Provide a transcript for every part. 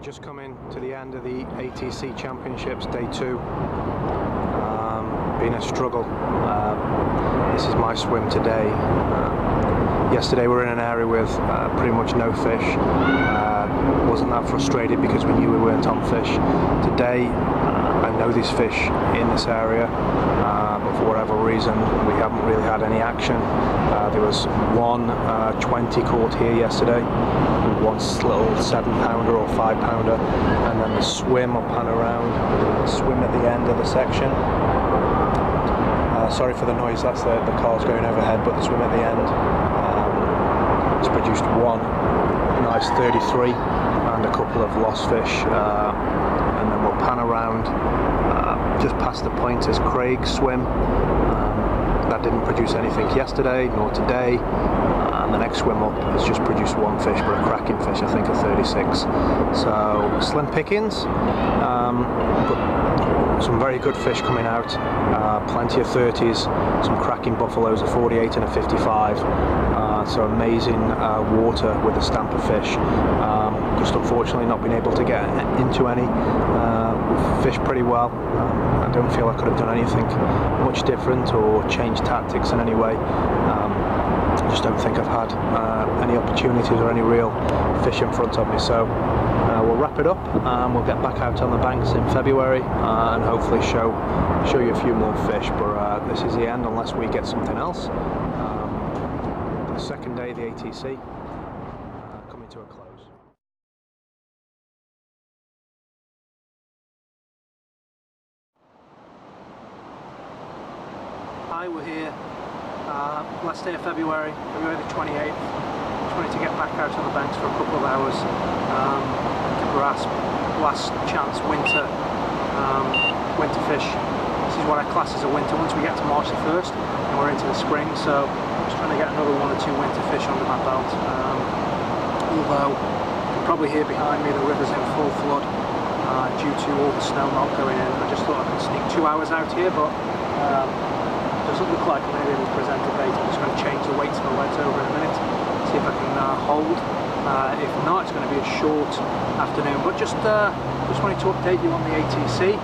Just coming to the end of the ATC Championships, day 2. Been a struggle. This is my swim today. Yesterday we were in an area with pretty much no fish. Wasn't that frustrated because we knew we weren't on fish. Today I know there's fish in this area, but for whatever reason we haven't really had any action. There was one 20 caught here yesterday, and one little 7-pounder or 5-pounder, and then the swim I'll pan around, swim at the end of the section. Sorry for the noise, that's the cars going overhead, but the swim at the end has produced one nice 33 and a couple of lost fish, and then we'll pan around just past the pointers Craig swim. That didn't produce anything yesterday nor today, and the next swim up has just produced one fish, but a cracking fish, I think a 36. So slim pickings, but some very good fish coming out, plenty of 30s, some cracking buffaloes, a 48 and a 55. So amazing water with the stamper fish. Just unfortunately not been able to get into any. We've fished pretty well. I don't feel I could have done anything much different or changed tactics in any way. I just don't think I've had any opportunities or any real fish in front of me. So we'll wrap it up and we'll get back out on the banks in February and hopefully show you a few more fish. But this is the end unless we get something else. The second day of the ATC coming to a close. Hi, we're here. Last day of February the 28th. Just wanted to get back out on the banks for a couple of hours to grasp last chance winter fish. This is what I class as a winter. Once we get to March the 1st, and we're into the spring, so I'm just trying to get another 1 or 2 winter fish under my belt. Although you can probably hear behind me the river's in full flood due to all the snow melt going in. I just thought I could sneak 2 hours out here, but doesn't look like I'm going to be able to present a bait. I'm just going to change the weights of the leads over in a minute, see if I can hold. If not, it's going to be a short afternoon. But just wanted to update you on the ATC.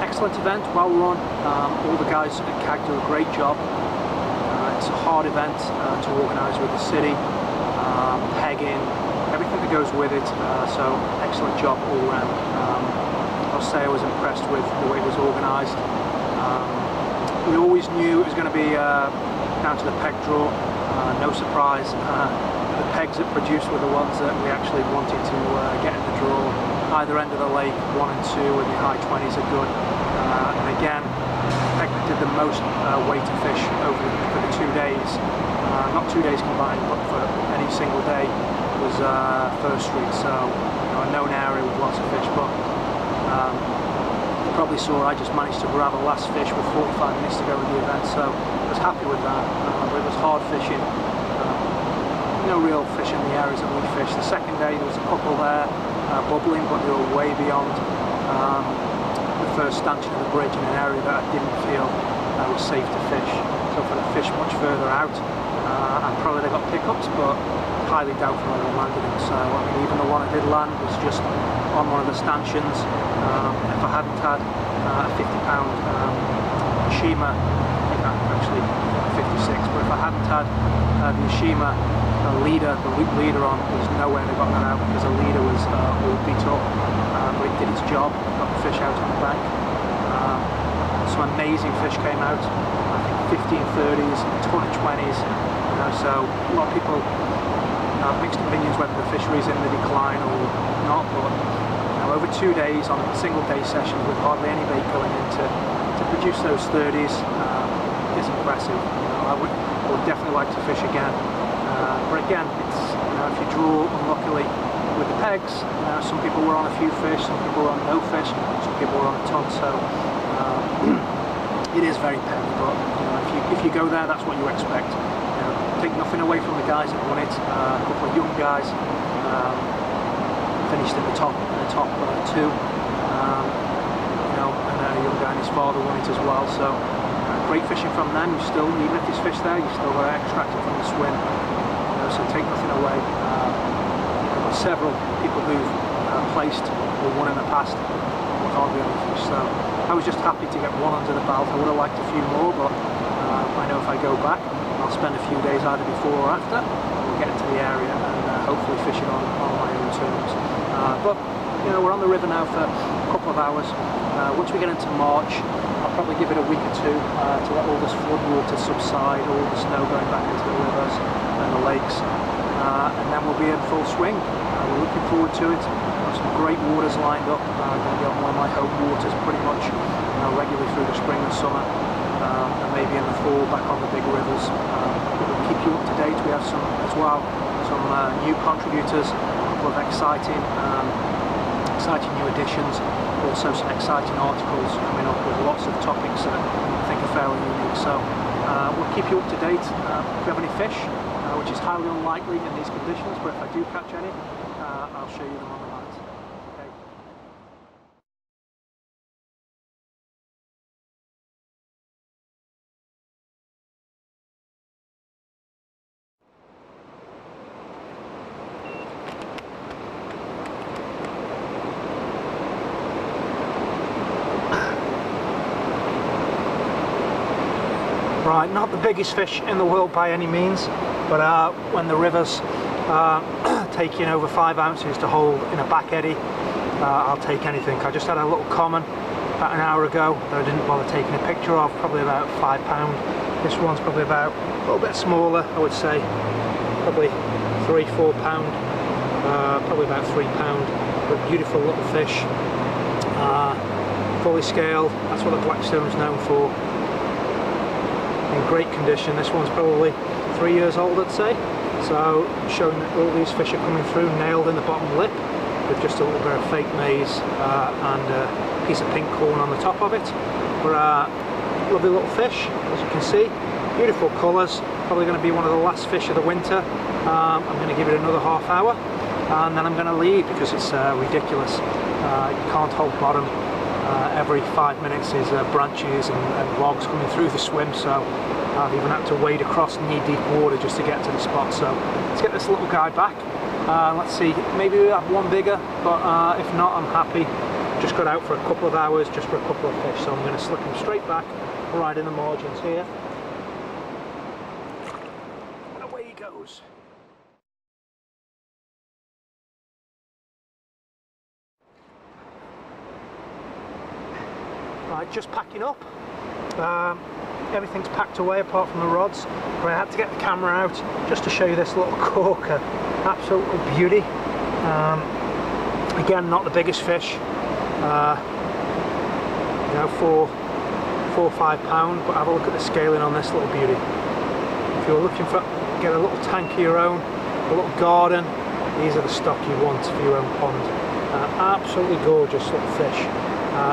Excellent event, well run. All the guys at CAG do a great job. It's a hard event to organise with the city, pegging, everything that goes with it. So excellent job all round. I'll say I was impressed with the way it was organised. We always knew it was going to be down to the peg draw. No surprise. The pegs that produced were the ones that we actually wanted to get in the draw. Either end of the lake, 1 and 2 in the high 20s are good. And again, the peg that did the most weight of fish for the 2 days, not 2 days combined, but for any single day, was First Street. So a known area with lots of fish. But you probably saw I just managed to grab a last fish with 45 minutes to go in the event, so I was happy with that. But it was hard fishing. No real fish in the areas that we fished. The second day there was a couple there bubbling, but they were way beyond the first stanchion of the bridge in an area that I didn't feel was safe to fish. So for the fish much further out, and probably they got pickups, but highly doubtful whether they landed them. So I mean, even the one I did land was just on one of the stanchions. If I hadn't had a 50-pound Shima, actually 56, but if I hadn't had the Shima leader, the loop leader on, there's no way they got that out because the leader was all beat up, but it did its job, got the fish out on the bank. Some amazing fish came out, I think 15 30s, a ton of 20s, so a lot of people mixed opinions whether the fishery's in the decline or not, but over 2 days on single day sessions with hardly any bait going in to produce those 30s is impressive. I would definitely like to fish again. But again, it's, if you draw unluckily with the pegs, some people were on a few fish, some people were on no fish, some people were on a ton, so it is very peggy, but if you go there, that's what you expect. Take nothing away from the guys that won it. A couple of young guys finished in the top 2, and a young guy and his father won it as well, so great fishing from them. You still, even if there's fish there, you still got to extract it from the swim. So take nothing away. several people who've placed or won in the past hardly any fish, so I was just happy to get one under the belt. I would have liked a few more, but I know if I go back I'll spend a few days either before or after, and we'll get into the area and hopefully fish it on my own terms. But you know, we're on the river now for a couple of hours. Once we get into March, I'll probably give it a week or two to let all this flood water subside, all the snow going back into the rivers and the lakes, and then we'll be in full swing. We're looking forward to it. Got some great waters lined up. I'm going to be on one of my home waters pretty much regularly through the spring and summer, and maybe in the fall back on the big rivers. We'll keep you up to date. We have some as well, some new contributors, a couple of exciting new additions, also some exciting articles coming up with lots of topics that I think are fairly unique. So we'll keep you up to date. If you have any fish, which is highly unlikely in these conditions, but if I do catch any, I'll show you them on the mat. Okay. Right, not the biggest fish in the world by any means, but when the river's taking over 5 ounces to hold in a back eddy, I'll take anything. I just had a little common about an hour ago that I didn't bother taking a picture of, probably about £5. This one's probably about a little bit smaller, I would say, probably 3-4 pound, probably about £3, but beautiful little fish, fully scaled. That's what the Blackstone's known for. In great condition. This one's probably 3 years old, I'd say, so showing that all these fish are coming through, nailed in the bottom lip with just a little bit of fake maize and a piece of pink corn on the top of it. But lovely little fish, as you can see, beautiful colours. Probably going to be one of the last fish of the winter. I'm going to give it another half hour and then I'm going to leave because it's ridiculous. You can't hold bottom. Every 5 minutes is branches and logs coming through the swim, so I've even had to wade across knee-deep water just to get to the spot. So let's get this little guy back. Let's see, maybe we'll have one bigger, but if not, I'm happy. Just got out for a couple of hours just for a couple of fish, so I'm going to slip him straight back right in the margins here. And away he goes. Right, just packing up. Everything's packed away apart from the rods, but I had to get the camera out just to show you this little corker. Absolute beauty. Again, not the biggest fish, you know, 4 or 5 pound, but have a look at the scaling on this little beauty. If you're looking for get a little tank of your own, a little garden, these are the stock you want for your own pond. Absolutely gorgeous little fish.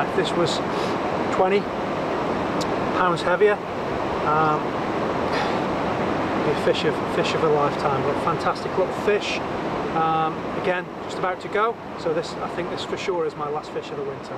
If this was 20 pounds heavier, be a fish of a lifetime. But fantastic little fish. Again, just about to go, so this, I think this for sure is my last fish of the winter.